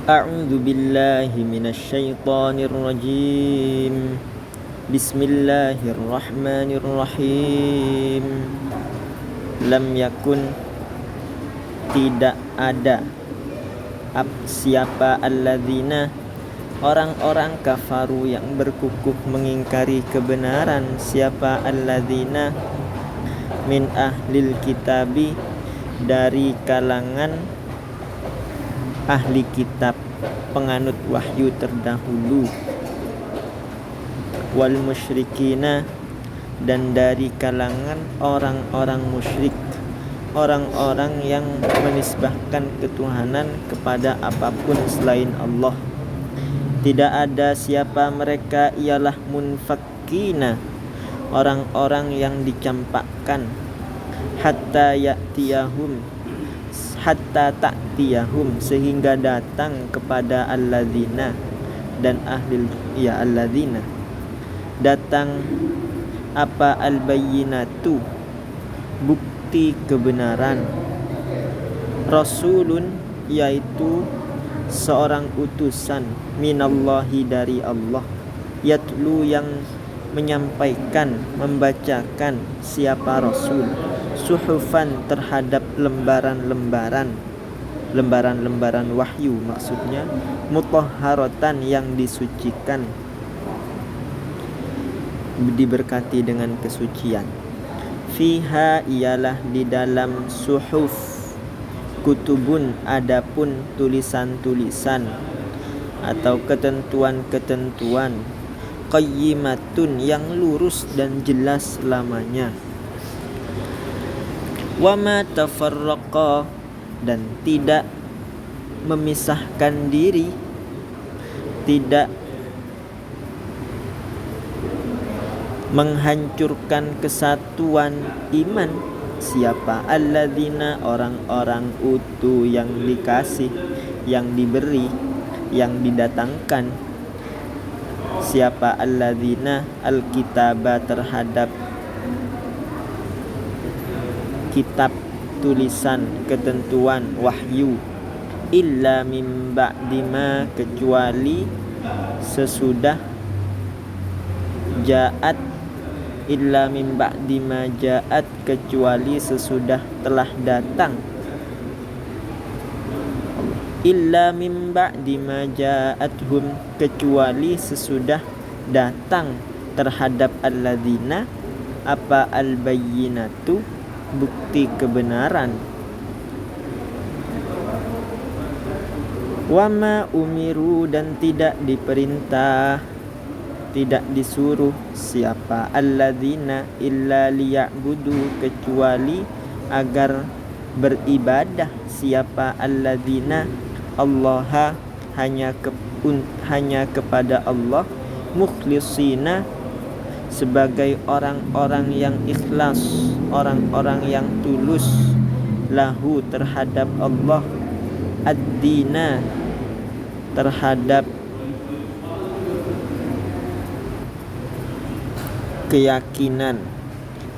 A'udzu billahi minasyaitonir rajim. Bismillahirrahmanirrahim. Lam yakun, tidak ada, siapa alladzina, orang-orang kafaru yang berkukuh mengingkari kebenaran. Siapa alladzina, min ahlil kitabi, dari kalangan ahli kitab, penganut wahyu terdahulu. Wal musyrikina, dan dari kalangan orang-orang musyrik, orang-orang yang menisbahkan ketuhanan kepada apapun selain Allah. Tidak ada siapa mereka ialah munfakkina, orang-orang yang dicampakkan. Hatta ta'tiyahum, sehingga datang kepada alladzina dan alladzina datang apa al-bayyinatu, bukti kebenaran. Rasulun, yaitu seorang utusan, minallahi, dari Allah. Yatlu, yang menyampaikan, membacakan. Siapa Rasul? Suhufan, terhadap lembaran-lembaran wahyu maksudnya. Mutahharatan, yang disucikan, diberkati dengan kesucian. Fiha, ialah di dalam suhuf, kutubun, adapun tulisan-tulisan atau ketentuan-ketentuan. Qayyimatun, yang lurus dan jelas selamanya. Wama tafarraqa, dan tidak memisahkan diri, tidak menghancurkan kesatuan iman. Siapa? Alladzina, orang-orang utu, yang dikasih, yang diberi, yang didatangkan. Siapa? Alladzina alkitaba, terhadap kitab, tulisan, ketentuan, wahyu. Illa min ba'di ma, kecuali sesudah ja'at. Illa min ba'di ma ja'at, kecuali sesudah telah datang. Illa min ba'di ma ja'athum, kecuali sesudah datang terhadap alladzina apa al-bayyinatu, bukti kebenaran. Wama umiru, dan tidak diperintah, tidak disuruh. Siapa? Alladzina illa liya'budu, kecuali agar beribadah. Siapa? Alladzina Allah, hanya kepada Allah. Mukhlisina, sebagai orang-orang yang ikhlas, orang-orang yang tulus. Lahu, terhadap Allah. Ad-dina, terhadap keyakinan,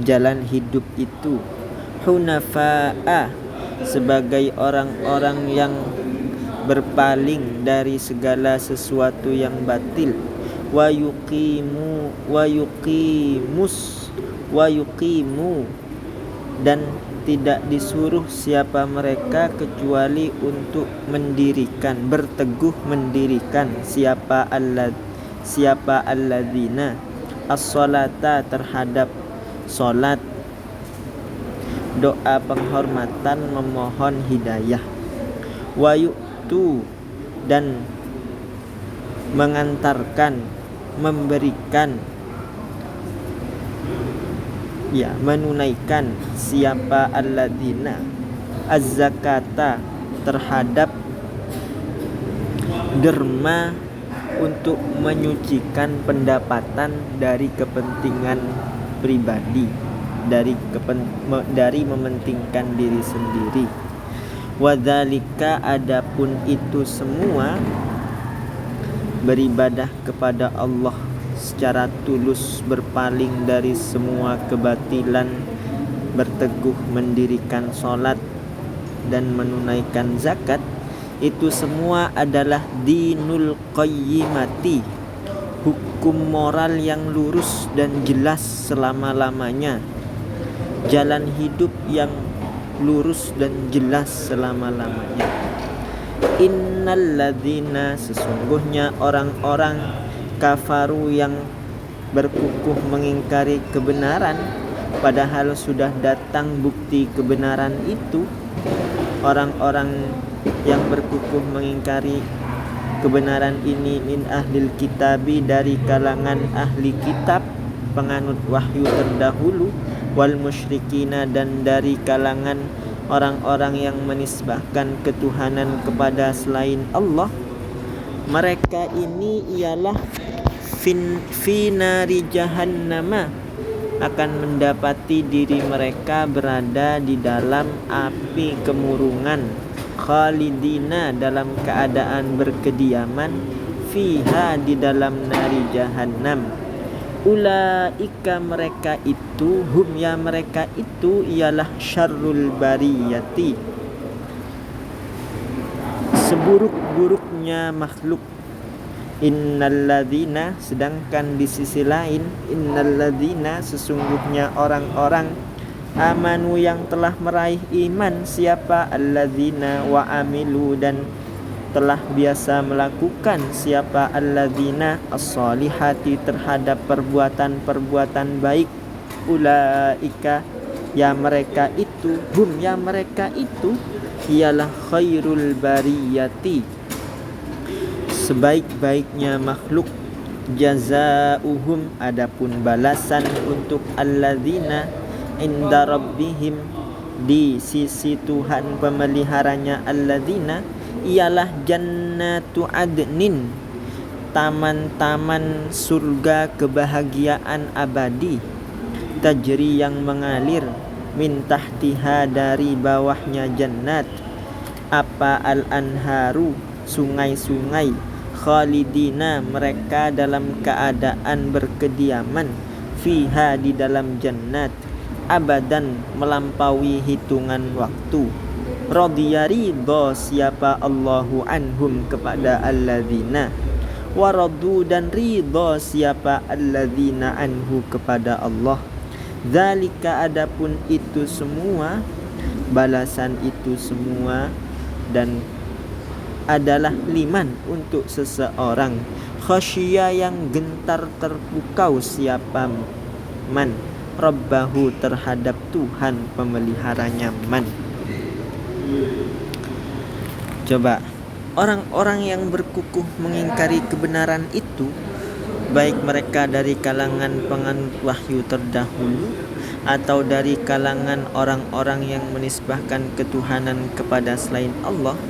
jalan hidup itu. Hunafa'a, sebagai orang-orang yang berpaling dari segala sesuatu yang batil. Wa yuqimu, dan tidak disuruh siapa mereka kecuali untuk mendirikan, berteguh mendirikan. Siapa alladzina as-salata, terhadap salat, doa penghormatan, memohon hidayah. Wa yu'tu, dan mengantarkan, memberikan, menunaikan. Siapa alladzina az-zakata, terhadap derma, untuk menyucikan pendapatan dari kepentingan pribadi, dari mementingkan diri sendiri. Wadzalika, adapun itu semua, beribadah kepada Allah secara tulus, berpaling dari semua kebatilan, berteguh mendirikan sholat dan menunaikan zakat. Itu semua adalah dinul qayyimati, hukum moral yang lurus dan jelas selama-lamanya, jalan hidup yang lurus dan jelas selama-lamanya. Innalladzina, sesungguhnya orang-orang kafaru yang berkukuh mengingkari kebenaran padahal sudah datang bukti kebenaran itu. Orang-orang yang berkukuh mengingkari kebenaran ini min ahlil kitabi, dari kalangan ahli kitab, penganut wahyu terdahulu, wal musyrikina, dan dari kalangan orang-orang yang menisbahkan ketuhanan kepada selain Allah. Mereka ini ialah finari jahannama, akan mendapati diri mereka berada di dalam api kemurungan, khalidina, dalam keadaan berkediaman, fiha, di dalam nari jahannam. Ulaika, mereka itu, hum, ya mereka itu, ialah syarrul bariyati, seburuk-buruknya makhluk. Innalladzina, sedangkan di sisi lain, innalladzina, sesungguhnya orang-orang, amanu, yang telah meraih iman. Siapa? Alladzina wa amilu, dan telah biasa melakukan. Siapa? Alladzina as-solihati, terhadap perbuatan-perbuatan baik. Ulaika, ya mereka itu, hum, ya mereka itu, ialah khairul bariyati, sebaik-baiknya makhluk. Jazaa'uhum, adapun balasan untuk alladzina inda rabbihim, di sisi Tuhan pemeliharanya alladzina, ialah jannatu adnin, taman-taman surga kebahagiaan abadi, tajri, yang mengalir, min tahtiha, dari bawahnya jannat, apa al-anharu, sungai-sungai, khalidina, mereka dalam keadaan berkediaman, fiha, di dalam jannat, abadan, melampaui hitungan waktu. Radhiya, ridha siapa Allahu anhum, kepada alladzina, waradu, dan ridha siapa alladzina anhu, kepada Allah. Dzalika, adapun itu semua, balasan itu semua, dan adalah liman, untuk seseorang, khasyia, yang gentar terpukau, siapa man, rabbahu, terhadap Tuhan pemeliharanya man. Coba, orang-orang yang berkukuh mengingkari kebenaran itu, baik mereka dari kalangan penganut wahyu terdahulu atau dari kalangan orang-orang yang menisbahkan ketuhanan kepada selain Allah,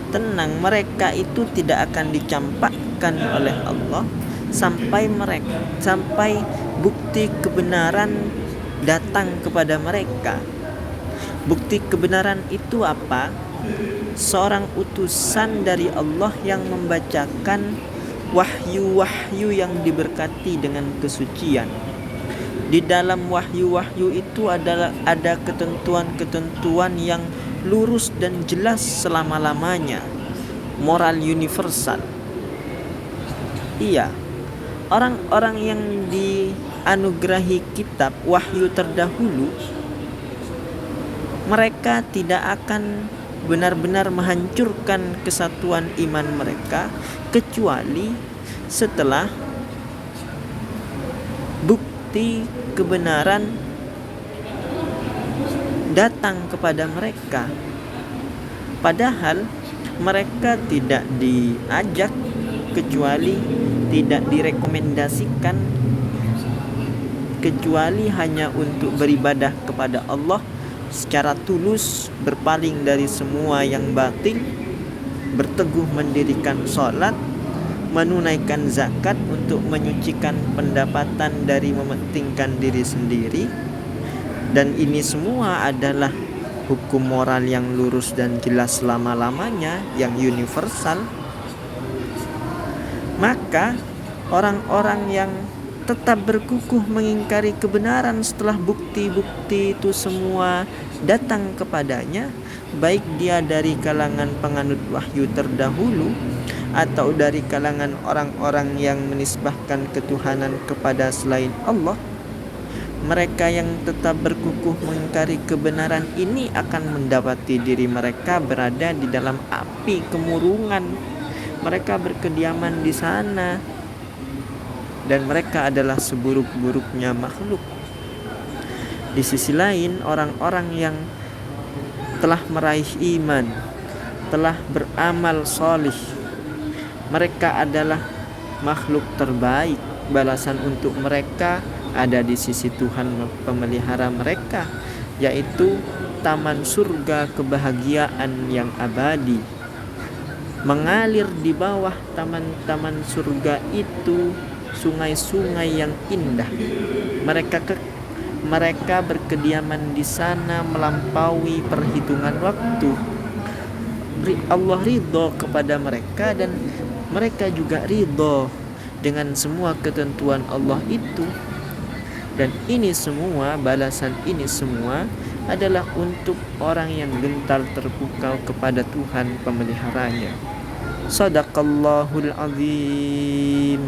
tenang, mereka itu tidak akan dicampakkan oleh Allah sampai bukti kebenaran datang kepada mereka. Bukti kebenaran itu apa? Seorang utusan dari Allah yang membacakan wahyu-wahyu yang diberkati dengan kesucian. Di dalam wahyu-wahyu itu ada ketentuan-ketentuan yang lurus dan jelas selama-lamanya, moral universal. Iya, orang-orang yang dianugerahi kitab wahyu terdahulu, mereka tidak akan benar-benar menghancurkan kesatuan iman mereka kecuali setelah bukti kebenaran datang kepada mereka. Padahal mereka tidak diajak, kecuali tidak direkomendasikan, kecuali hanya untuk beribadah kepada Allah secara tulus, berpaling dari semua yang batil, berteguh mendirikan sholat, menunaikan zakat untuk menyucikan pendapatan dari mementingkan diri sendiri. Dan ini semua adalah hukum moral yang lurus dan jelas selama-lamanya, yang universal. Maka orang-orang yang tetap berkukuh mengingkari kebenaran setelah bukti-bukti itu semua datang kepadanya, baik dia dari kalangan penganut wahyu terdahulu atau dari kalangan orang-orang yang menisbahkan ketuhanan kepada selain Allah. Mereka yang tetap berkukuh mengingkari kebenaran ini akan mendapati diri mereka berada di dalam api kemurungan. Mereka berkediaman di sana dan mereka adalah seburuk-buruknya makhluk. Di sisi lain, orang-orang yang telah meraih iman, telah beramal solih, mereka adalah makhluk terbaik. Balasan untuk mereka ada di sisi Tuhan pemelihara mereka, yaitu taman surga kebahagiaan yang abadi. Mengalir di bawah taman-taman surga itu sungai-sungai yang indah. Mereka berkediaman di sana melampaui perhitungan waktu. Allah ridho kepada mereka dan mereka juga ridho dengan semua ketentuan Allah itu. Dan ini semua, balasan ini semua adalah untuk orang yang gentar terpukau kepada Tuhan pemeliharanya. Shadaqallahul azim.